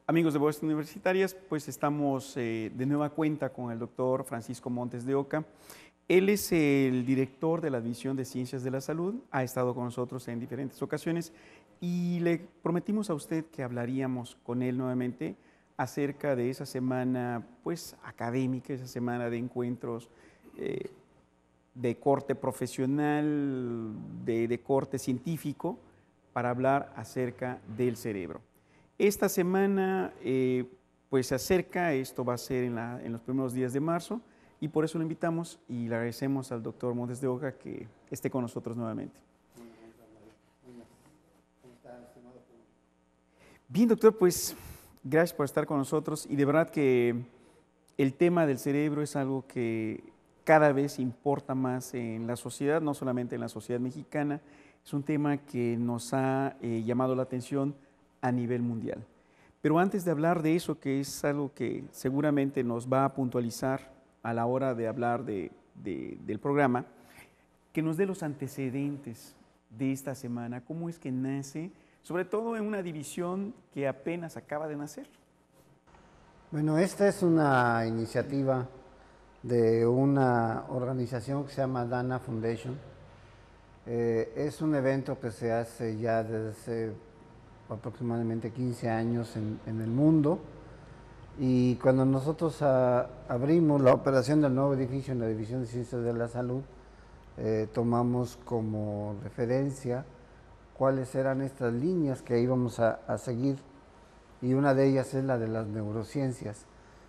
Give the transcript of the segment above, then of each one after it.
Amigos de Voces Universitarias, pues estamos de nueva cuenta con el doctor Francisco Montes de Oca. Él es el director de la División de Ciencias de la Salud, ha estado con nosotros en diferentes ocasiones y le prometimos a usted que hablaríamos con él nuevamente acerca de esa semana pues académica, esa semana de encuentros eh, de corte profesional, de corte científico, para hablar acerca del cerebro. Esta semana pues se acerca, esto va a ser en los primeros días de marzo y por eso lo invitamos y le agradecemos al doctor Montes de Oca que esté con nosotros nuevamente. Bien, doctor, pues gracias por estar con nosotros y de verdad que el tema del cerebro es algo que cada vez importa más en la sociedad, no solamente en la sociedad mexicana, es un tema que nos ha llamado la atención a nivel mundial. Pero antes de hablar de eso, que es algo que seguramente nos va a puntualizar a la hora de hablar del programa, que nos dé los antecedentes de esta semana, cómo es que nace, sobre todo en una división que apenas acaba de nacer. Bueno, esta es una iniciativa de una organización que se llama Dana Foundation. Es un evento que se hace ya desde hace aproximadamente 15 años en el mundo, y cuando nosotros abrimos la operación del nuevo edificio en la División de Ciencias de la Salud, tomamos como referencia cuáles eran estas líneas que íbamos a seguir, y una de ellas es la de las neurociencias.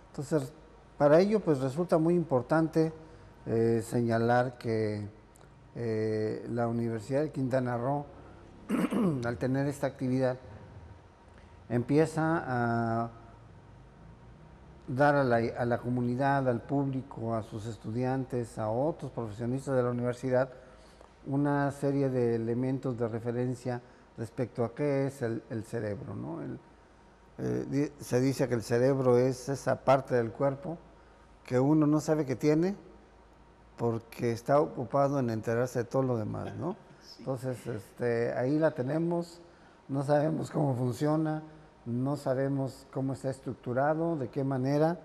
Entonces, para ello pues resulta muy importante señalar que la Universidad de Quintana Roo, al tener esta actividad, empieza a dar a la comunidad, al público, a sus estudiantes, a otros profesionistas de la universidad, una serie de elementos de referencia respecto a qué es el cerebro, ¿no? Se dice que el cerebro es esa parte del cuerpo que uno no sabe que tiene porque está ocupado en enterarse de todo lo demás, ¿no? Sí. Entonces, ahí la tenemos, no sabemos cómo funciona, no sabemos cómo está estructurado, de qué manera.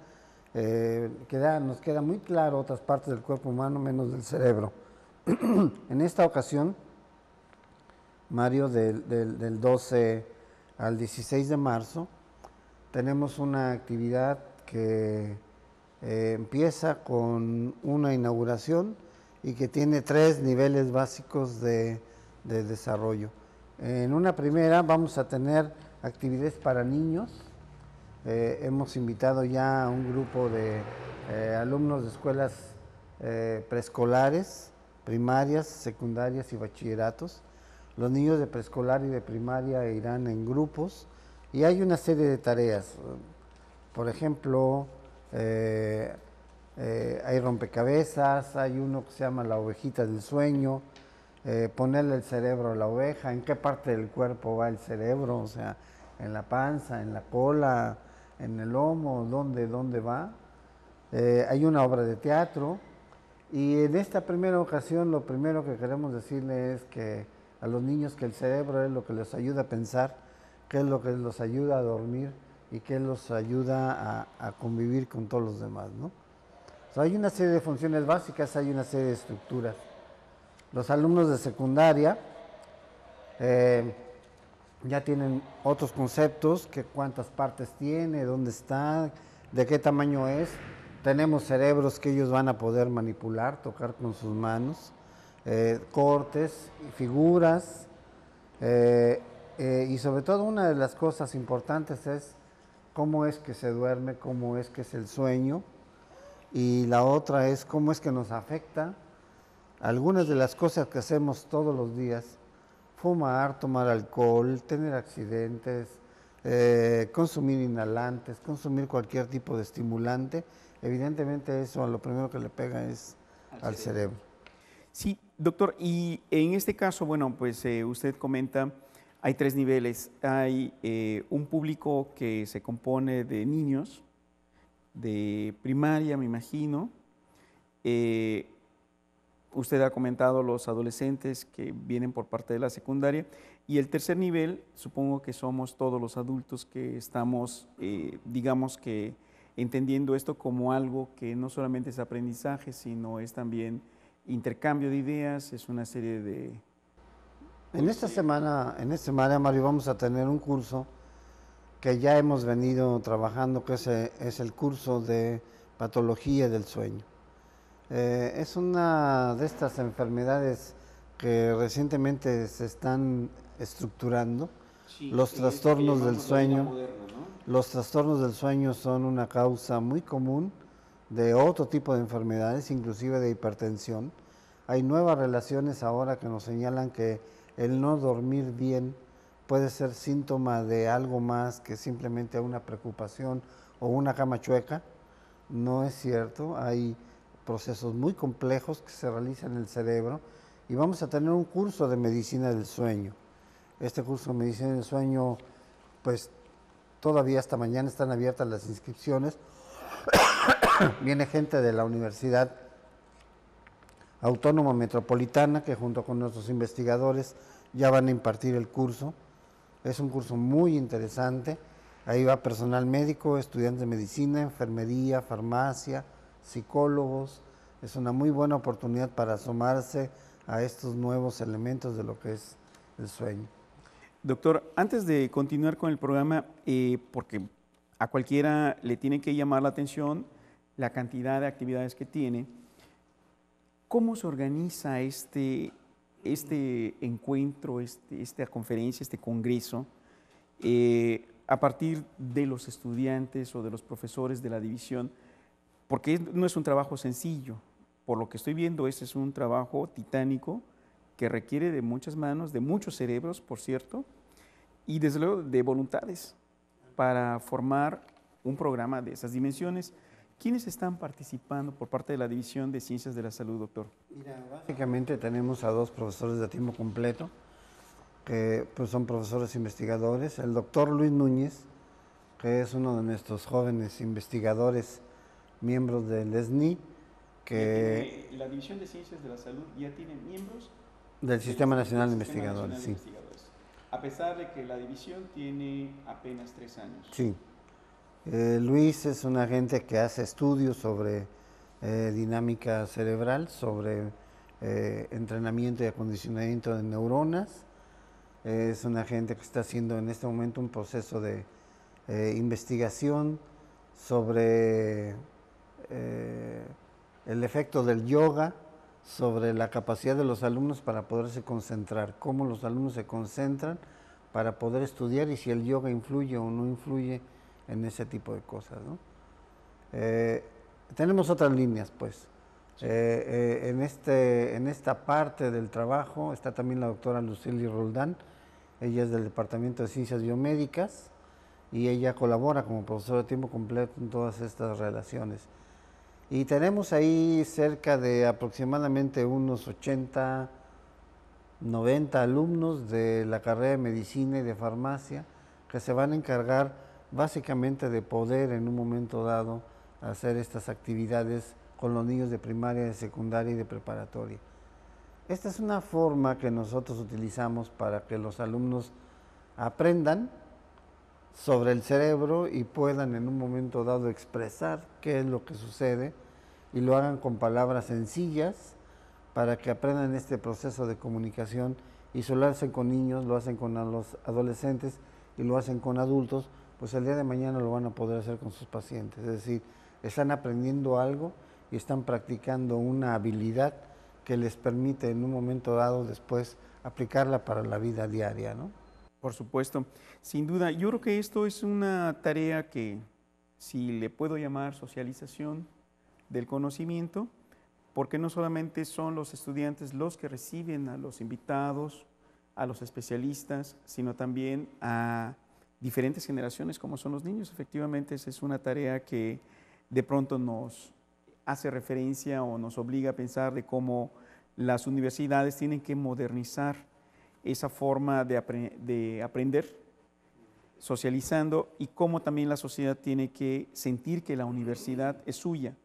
Nos queda muy claro otras partes del cuerpo humano, menos del cerebro. En esta ocasión, Mario, del 12 al 16 de marzo, tenemos una actividad que empieza con una inauguración y que tiene 3 niveles básicos de desarrollo. En una primera vamos a tener actividades para niños. Hemos invitado ya a un grupo de alumnos de escuelas preescolares, primarias, secundarias y bachilleratos. Los niños de preescolar y de primaria irán en grupos y hay una serie de tareas. Por ejemplo, hay rompecabezas, hay uno que se llama la ovejita del sueño, ponerle el cerebro a la oveja, en qué parte del cuerpo va el cerebro, o sea, en la panza, en la cola, en el lomo, dónde va. Hay una obra de teatro, y en esta primera ocasión lo primero que queremos decirle es que a los niños que el cerebro es lo que les ayuda a pensar, que es lo que los ayuda a dormir y que los ayuda a convivir con todos los demás, ¿no? O sea, hay una serie de funciones básicas, hay una serie de estructuras. Los alumnos de secundaria ya tienen otros conceptos, que cuántas partes tiene, dónde está, de qué tamaño es. Tenemos cerebros que ellos van a poder manipular, tocar con sus manos, cortes, figuras, y sobre todo una de las cosas importantes es cómo es que se duerme, cómo es que es el sueño, y la otra es cómo es que nos afecta algunas de las cosas que hacemos todos los días: fumar, tomar alcohol, tener accidentes, consumir inhalantes, consumir cualquier tipo de estimulante. Evidentemente eso lo primero que le pega es al cerebro. Sí, doctor, y en este caso, bueno, pues usted comenta, hay 3 niveles. Hay un público que se compone de niños, de primaria, me imagino, eh, usted ha comentado los adolescentes que vienen por parte de la secundaria. Y el tercer nivel, supongo que somos todos los adultos que estamos, digamos que, entendiendo esto como algo que no solamente es aprendizaje, sino es también intercambio de ideas, es una serie de... En esta semana, Mario, vamos a tener un curso que ya hemos venido trabajando, que es el curso de patología del sueño. Es una de estas enfermedades que recientemente se están estructurando. Sí, los trastornos del sueño, moderno, ¿no? Los trastornos del sueño son una causa muy común de otro tipo de enfermedades, inclusive de hipertensión. Hay nuevas relaciones ahora que nos señalan que el no dormir bien puede ser síntoma de algo más que simplemente una preocupación o una cama chueca. No es cierto, hay procesos muy complejos que se realizan en el cerebro y vamos a tener un curso de medicina del sueño. Este curso de medicina del sueño, pues todavía hasta mañana están abiertas las inscripciones. Viene gente de la Universidad Autónoma Metropolitana que junto con nuestros investigadores ya van a impartir el curso. Es un curso muy interesante. Ahí va personal médico, estudiantes de medicina, enfermería, farmacia, psicólogos. Es una muy buena oportunidad para asomarse a estos nuevos elementos de lo que es el sueño. Doctor, antes de continuar con el programa, porque a cualquiera le tiene que llamar la atención la cantidad de actividades que tiene, ¿cómo se organiza este encuentro, esta conferencia, este congreso, a partir de los estudiantes o de los profesores de la división? Porque no es un trabajo sencillo. Por lo que estoy viendo, este es un trabajo titánico que requiere de muchas manos, de muchos cerebros, por cierto, y desde luego de voluntades para formar un programa de esas dimensiones. ¿Quiénes están participando por parte de la División de Ciencias de la Salud, doctor? Mira, básicamente tenemos a dos profesores de tiempo completo, que pues, son profesores investigadores. El doctor Luis Núñez, que es uno de nuestros jóvenes investigadores, miembros del SNI, que... La División de Ciencias de la Salud ya tiene miembros del Sistema Nacional de Investigadores, sí. A pesar de que la división tiene apenas 3 años. Sí. Luis es un agente que hace estudios sobre dinámica cerebral, sobre entrenamiento y acondicionamiento de neuronas. Es un agente que está haciendo en este momento un proceso de investigación sobre el efecto del yoga, sobre la capacidad de los alumnos para poderse concentrar, cómo los alumnos se concentran para poder estudiar y si el yoga influye o no influye en ese tipo de cosas, ¿no? Tenemos otras líneas, pues. Sí. En esta parte del trabajo está también la doctora Lucely Roldán. Ella es del Departamento de Ciencias Biomédicas y ella colabora como profesora de tiempo completo en todas estas relaciones. Y tenemos ahí cerca de aproximadamente unos 80, 90 alumnos de la carrera de medicina y de farmacia que se van a encargar básicamente de poder en un momento dado hacer estas actividades con los niños de primaria, de secundaria y de preparatoria. Esta es una forma que nosotros utilizamos para que los alumnos aprendan sobre el cerebro y puedan en un momento dado expresar qué es lo que sucede y lo hagan con palabras sencillas para que aprendan este proceso de comunicación y si lo hacen con niños, lo hacen con los adolescentes y lo hacen con adultos, pues el día de mañana lo van a poder hacer con sus pacientes. Es decir, están aprendiendo algo y están practicando una habilidad que les permite en un momento dado después aplicarla para la vida diaria, ¿no? Por supuesto, sin duda. Yo creo que esto es una tarea que, si le puedo llamar socialización del conocimiento, porque no solamente son los estudiantes los que reciben a los invitados, a los especialistas, sino también a diferentes generaciones como son los niños. Efectivamente, esa es una tarea que de pronto nos hace referencia o nos obliga a pensar de cómo las universidades tienen que modernizar esa forma de aprender, socializando, y cómo también la sociedad tiene que sentir que la universidad es suya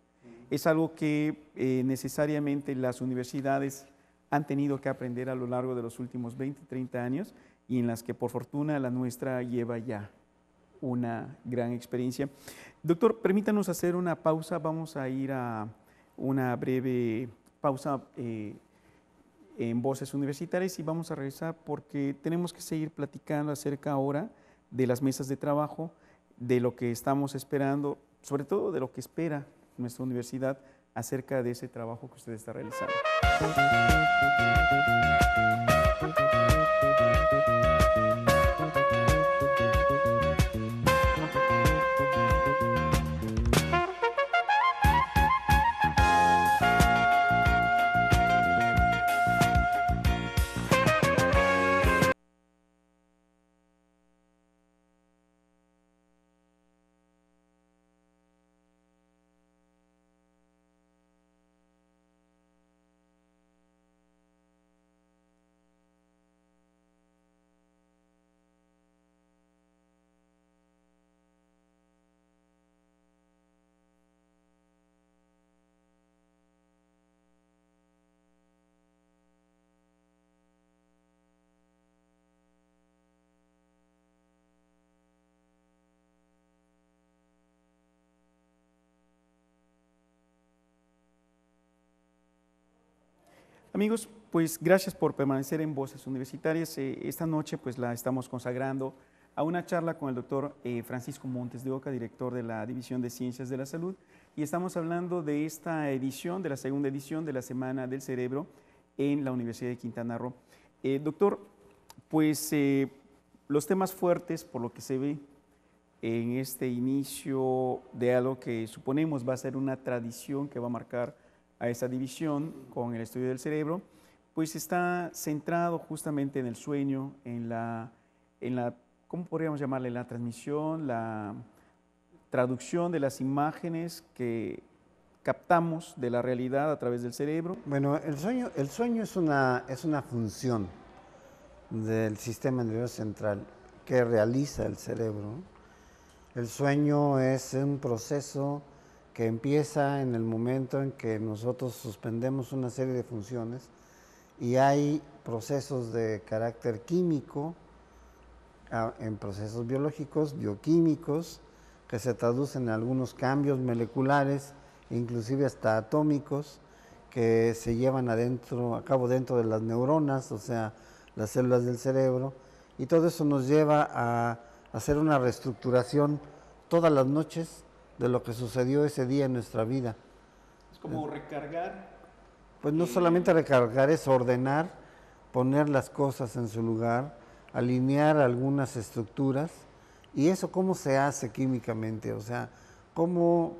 Es algo que necesariamente las universidades han tenido que aprender a lo largo de los últimos 20, 30 años y en las que por fortuna la nuestra lleva ya una gran experiencia. Doctor, permítanos hacer una pausa, vamos a ir a una breve pausa en Voces Universitarias y vamos a regresar porque tenemos que seguir platicando acerca ahora de las mesas de trabajo, de lo que estamos esperando, sobre todo de lo que espera nuestra universidad acerca de ese trabajo que usted está realizando. Amigos, pues gracias por permanecer en Voces Universitarias. Esta noche pues la estamos consagrando a una charla con el doctor Francisco Montes de Oca, director de la División de Ciencias de la Salud, y estamos hablando de esta edición, de la segunda edición de la Semana del Cerebro en la Universidad de Quintana Roo. Doctor, pues los temas fuertes, por lo que se ve en este inicio de algo que suponemos va a ser una tradición que va a marcar a esta división con el estudio del cerebro, pues está centrado justamente en el sueño, en la ¿cómo podríamos llamarle? La transmisión, la traducción de las imágenes que captamos de la realidad a través del cerebro. Bueno, el sueño es una función del sistema nervioso central que realiza el cerebro. El sueño es un proceso que empieza en el momento en que nosotros suspendemos una serie de funciones y hay procesos de carácter químico, en procesos biológicos, bioquímicos, que se traducen en algunos cambios moleculares, inclusive hasta atómicos, que se llevan a cabo dentro de las neuronas, o sea, las células del cerebro, y todo eso nos lleva a hacer una reestructuración todas las noches de lo que sucedió ese día en nuestra vida. Es como recargar. Pues no solamente recargar, es ordenar, poner las cosas en su lugar, alinear algunas estructuras. ¿Y eso cómo se hace químicamente? O sea, cómo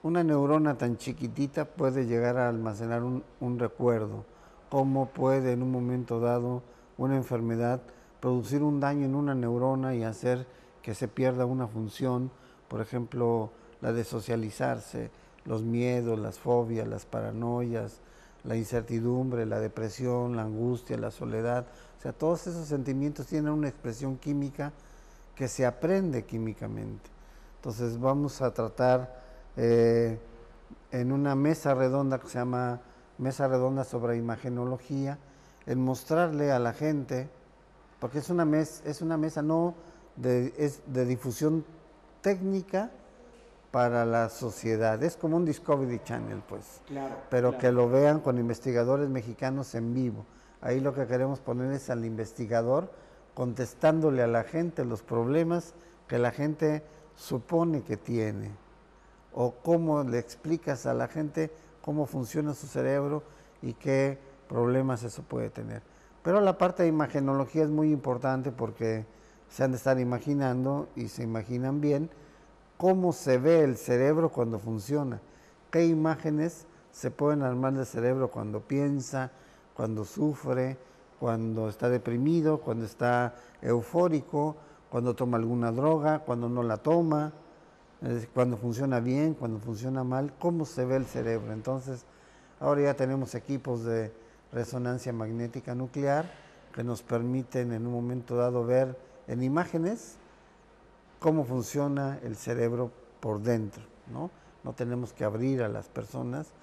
una neurona tan chiquitita puede llegar a almacenar un recuerdo, cómo puede en un momento dado una enfermedad producir un daño en una neurona y hacer que se pierda una función, por ejemplo, la de socializarse, los miedos, las fobias, las paranoias, la incertidumbre, la depresión, la angustia, la soledad. O sea, todos esos sentimientos tienen una expresión química que se aprende químicamente. Entonces vamos a tratar en una mesa redonda que se llama Mesa Redonda sobre Imagenología, el mostrarle a la gente, porque es una mesa no es de difusión técnica para la sociedad. Es como un Discovery Channel, pues. Claro, pero claro. que lo vean con investigadores mexicanos en vivo. Ahí lo que queremos poner es al investigador contestándole a la gente los problemas que la gente supone que tiene. O cómo le explicas a la gente cómo funciona su cerebro y qué problemas eso puede tener. Pero la parte de imagenología es muy importante porque se han de estar imaginando y se imaginan bien cómo se ve el cerebro cuando funciona, qué imágenes se pueden armar del cerebro cuando piensa, cuando sufre, cuando está deprimido, cuando está eufórico, cuando toma alguna droga, cuando no la toma, cuando funciona bien, cuando funciona mal, cómo se ve el cerebro. Entonces, ahora ya tenemos equipos de resonancia magnética nuclear que nos permiten en un momento dado ver en imágenes cómo funciona el cerebro por dentro, ¿no? no tenemos que abrir a las personas,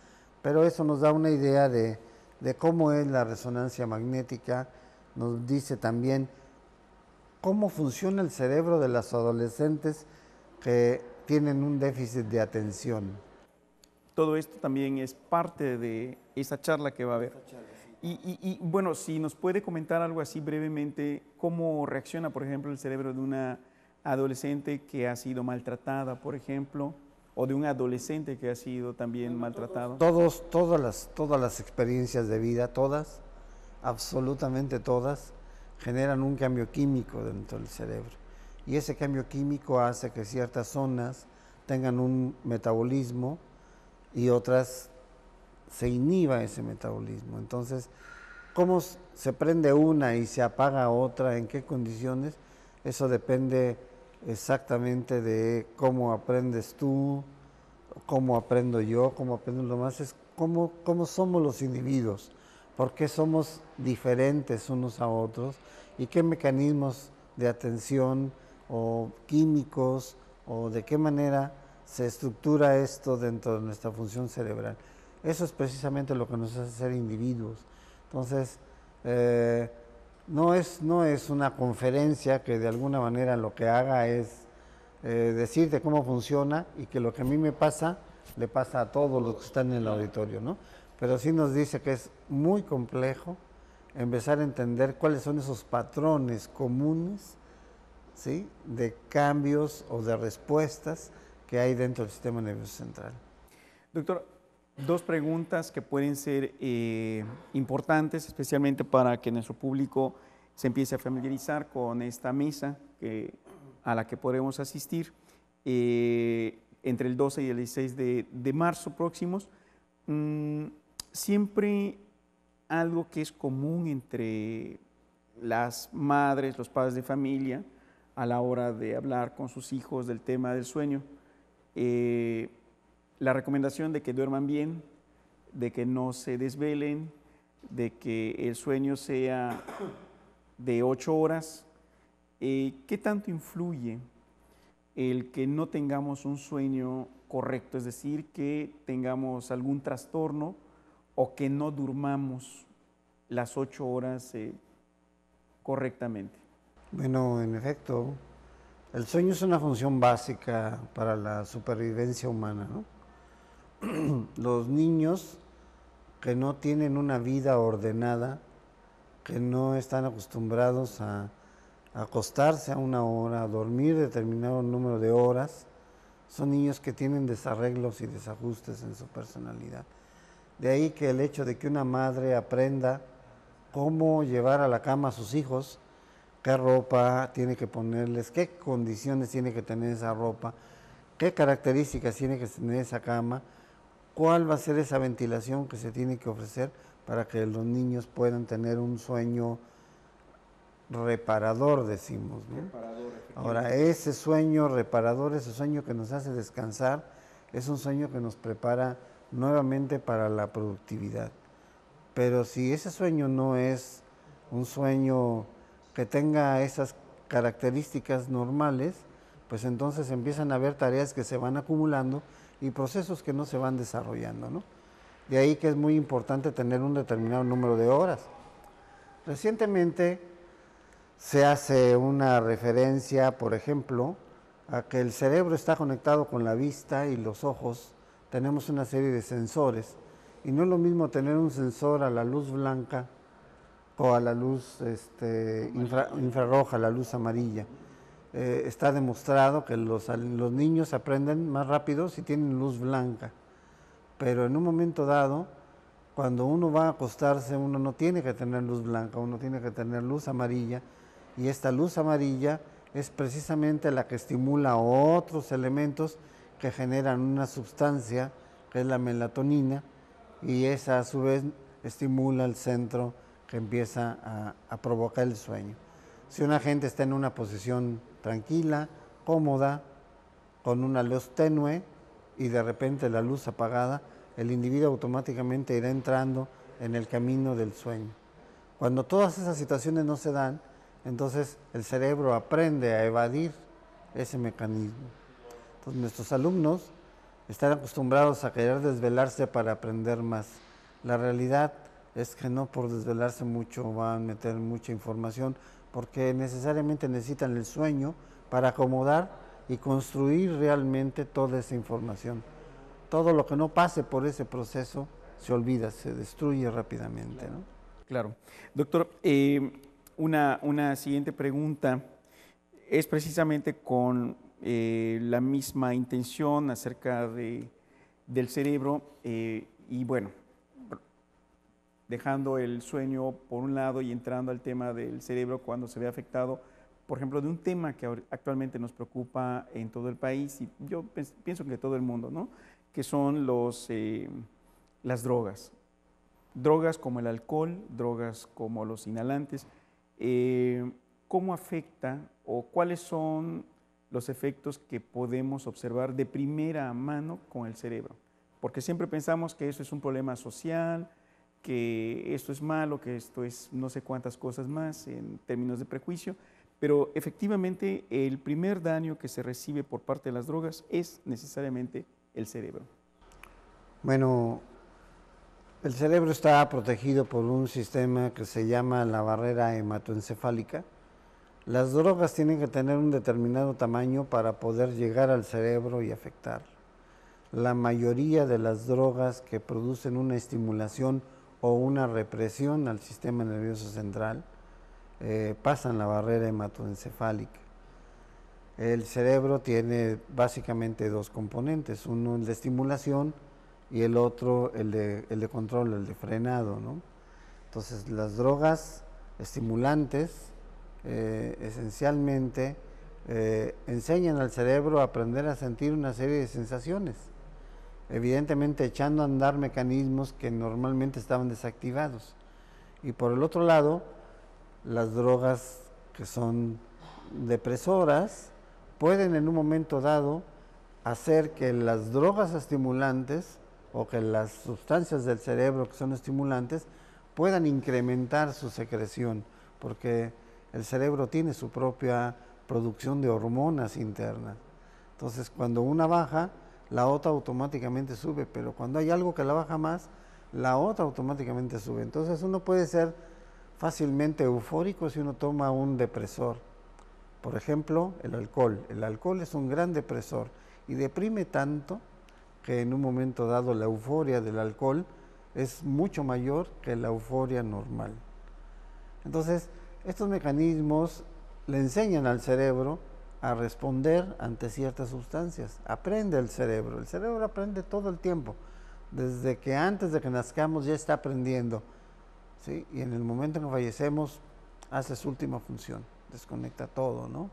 pero eso nos da una idea de cómo es la resonancia magnética, nos dice también cómo funciona el cerebro de los adolescentes que tienen un déficit de atención. Todo esto también es parte de esa charla que va a haber. Bueno, si nos puede comentar algo así brevemente, ¿cómo reacciona, por ejemplo, el cerebro de una adolescente que ha sido maltratada, por ejemplo, o de un adolescente que ha sido también maltratado? Todas las experiencias de vida, todas, absolutamente todas, generan un cambio químico dentro del cerebro. Y ese cambio químico hace que ciertas zonas tengan un metabolismo y otras se inhiba ese metabolismo. Entonces, ¿cómo se prende una y se apaga otra? ¿En qué condiciones? Eso depende exactamente de cómo aprendes tú, cómo aprendo yo, cómo aprenden los demás. Es cómo somos los individuos, por qué somos diferentes unos a otros y qué mecanismos de atención o químicos o de qué manera se estructura esto dentro de nuestra función cerebral. Eso es precisamente lo que nos hace ser individuos. Entonces, no es una conferencia que de alguna manera lo que haga es decirte cómo funciona y que lo que a mí me pasa, le pasa a todos los que están en el auditorio, ¿no? Pero sí nos dice que es muy complejo empezar a entender cuáles son esos patrones comunes, ¿sí?, de cambios o de respuestas que hay dentro del sistema nervioso central. Doctor, dos preguntas que pueden ser importantes, especialmente para que nuestro público se empiece a familiarizar con esta mesa a la que podremos asistir entre el 12 y el 16 de marzo próximos. Siempre algo que es común entre las madres, los padres de familia, a la hora de hablar con sus hijos del tema del sueño, la recomendación de que duerman bien, de que no se desvelen, de que el sueño sea de 8 horas. ¿Qué tanto influye el que no tengamos un sueño correcto? Es decir, que tengamos algún trastorno o que no durmamos las 8 horas correctamente. Bueno, en efecto, el sueño es una función básica para la supervivencia humana, ¿no? Los niños que no tienen una vida ordenada, que no están acostumbrados a acostarse a una hora, a dormir determinado número de horas, son niños que tienen desarreglos y desajustes en su personalidad. De ahí que el hecho de que una madre aprenda cómo llevar a la cama a sus hijos, qué ropa tiene que ponerles, qué condiciones tiene que tener esa ropa, qué características tiene que tener esa cama, cuál va a ser esa ventilación que se tiene que ofrecer para que los niños puedan tener un sueño reparador, decimos, ¿no? Ahora, ese sueño reparador, ese sueño que nos hace descansar, es un sueño que nos prepara nuevamente para la productividad. Pero si ese sueño no es un sueño que tenga esas características normales, pues entonces empiezan a haber tareas que se van acumulando y procesos que no se van desarrollando, ¿no? De ahí que es muy importante tener un determinado número de horas. Recientemente se hace una referencia, por ejemplo, a que el cerebro está conectado con la vista y los ojos. Tenemos una serie de sensores y no es lo mismo tener un sensor a la luz blanca o a la luz infrarroja, la luz amarilla. Está demostrado que los niños aprenden más rápido si tienen luz blanca, pero en un momento dado, cuando uno va a acostarse, uno no tiene que tener luz blanca, uno tiene que tener luz amarilla, y esta luz amarilla es precisamente la que estimula otros elementos que generan una sustancia que es la melatonina, y esa a su vez estimula el centro que empieza a provocar el sueño. Si una gente está en una posición tranquila, cómoda, con una luz tenue y de repente la luz apagada, el individuo automáticamente irá entrando en el camino del sueño. Cuando todas esas situaciones no se dan, entonces el cerebro aprende a evadir ese mecanismo. Entonces nuestros alumnos están acostumbrados a querer desvelarse para aprender más. La realidad es que no por desvelarse mucho van a meter mucha información, porque necesariamente necesitan el sueño para acomodar y construir realmente toda esa información. Todo lo que no pase por ese proceso se olvida, se destruye rápidamente, ¿no? Claro. Doctor, una siguiente pregunta es precisamente con la misma intención acerca del cerebro y bueno, dejando el sueño por un lado y entrando al tema del cerebro cuando se ve afectado, por ejemplo, de un tema que actualmente nos preocupa en todo el país y yo pienso que todo el mundo, ¿no? Que son las drogas. Drogas como el alcohol, drogas como los inhalantes. ¿Cómo afecta o cuáles son los efectos que podemos observar de primera mano con el cerebro? Porque siempre pensamos que eso es un problema social, que esto es malo, que esto es no sé cuántas cosas más en términos de prejuicio, pero efectivamente el primer daño que se recibe por parte de las drogas es necesariamente el cerebro. Bueno, el cerebro está protegido por un sistema que se llama la barrera hematoencefálica. Las drogas tienen que tener un determinado tamaño para poder llegar al cerebro y afectar. La mayoría de las drogas que producen una estimulación o una represión al sistema nervioso central pasan la barrera hematoencefálica. El cerebro tiene básicamente dos componentes, uno el de estimulación y el otro el de control, el de frenado, ¿no? Entonces las drogas estimulantes esencialmente enseñan al cerebro a aprender a sentir una serie de sensaciones, evidentemente echando a andar mecanismos que normalmente estaban desactivados. Y por el otro lado, las drogas que son depresoras pueden en un momento dado hacer que las drogas estimulantes o que las sustancias del cerebro que son estimulantes puedan incrementar su secreción, porque el cerebro tiene su propia producción de hormonas internas. Entonces, cuando una baja, la otra automáticamente sube, pero cuando hay algo que la baja más, la otra automáticamente sube. Entonces, uno puede ser fácilmente eufórico si uno toma un depresor. Por ejemplo, el alcohol. El alcohol es un gran depresor y deprime tanto que en un momento dado la euforia del alcohol es mucho mayor que la euforia normal. Entonces, estos mecanismos le enseñan al cerebro a responder ante ciertas sustancias. Aprende el cerebro aprende todo el tiempo. Desde que antes de que nazcamos ya está aprendiendo, ¿sí? Y en el momento en que fallecemos hace su última función, desconecta todo, ¿no?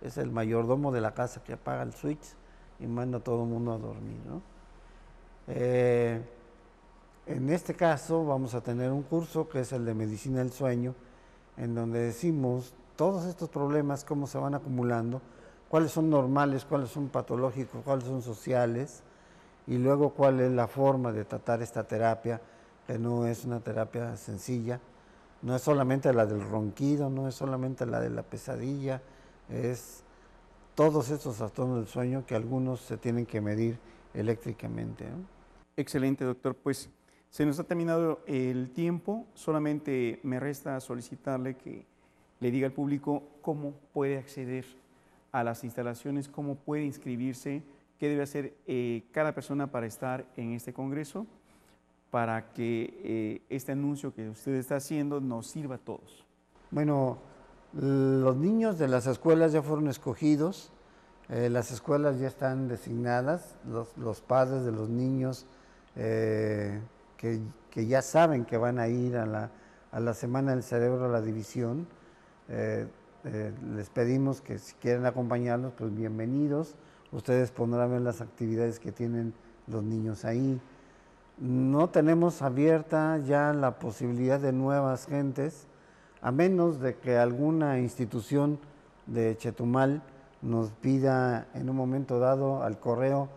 Es el mayordomo de la casa que apaga el switch y manda a todo el mundo a dormir, ¿no? En este caso vamos a tener un curso que es el de medicina del sueño, en donde decimos todos estos problemas, cómo se van acumulando, cuáles son normales, cuáles son patológicos, cuáles son sociales, y luego cuál es la forma de tratar esta terapia, que no es una terapia sencilla, no es solamente la del ronquido, no es solamente la de la pesadilla, es todos estos trastornos del sueño que algunos se tienen que medir eléctricamente, ¿no? Excelente, doctor. Pues se nos ha terminado el tiempo. Solamente me resta solicitarle que le diga al público cómo puede acceder a las instalaciones, cómo puede inscribirse, qué debe hacer cada persona para estar en este congreso, para que este anuncio que usted está haciendo nos sirva a todos. Bueno, los niños de las escuelas ya fueron escogidos, las escuelas ya están designadas, los padres de los niños que ya saben que van a ir a la Semana del Cerebro, a la división, les pedimos que si quieren acompañarnos, pues bienvenidos. Ustedes podrán ver las actividades que tienen los niños ahí. No tenemos abierta ya la posibilidad de nuevas gentes, a menos de que alguna institución de Chetumal nos pida en un momento dado al correo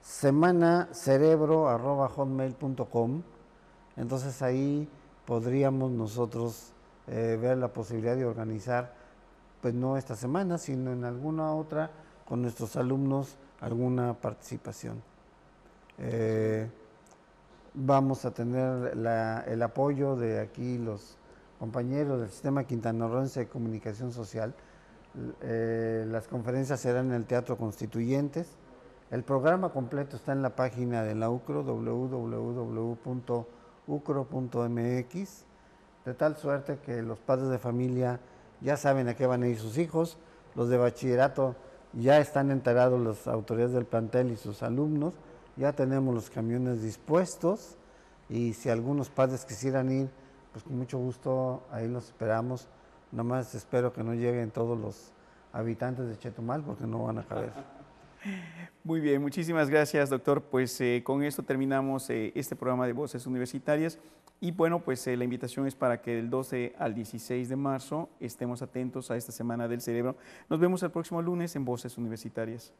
semanacerebro@hotmail.com. Entonces ahí podríamos nosotros ver la posibilidad de organizar, pues no esta semana, sino en alguna otra, con nuestros alumnos, alguna participación. Vamos a tener el apoyo de aquí los compañeros del Sistema Quintanarroense de Comunicación Social. Las conferencias serán en el Teatro Constituyentes. El programa completo está en la página de la UCRO, www.ucro.mx, de tal suerte que los padres de familia ya saben a qué van a ir sus hijos, los de bachillerato ya están enterados, las autoridades del plantel y sus alumnos, ya tenemos los camiones dispuestos, y si algunos padres quisieran ir, pues con mucho gusto ahí los esperamos. Nomás espero que no lleguen todos los habitantes de Chetumal porque no van a caber. Muy bien, muchísimas gracias, doctor. Pues con esto terminamos este programa de Voces Universitarias. Y bueno, pues la invitación es para que del 12 al 16 de marzo estemos atentos a esta Semana del Cerebro. Nos vemos el próximo lunes en Voces Universitarias.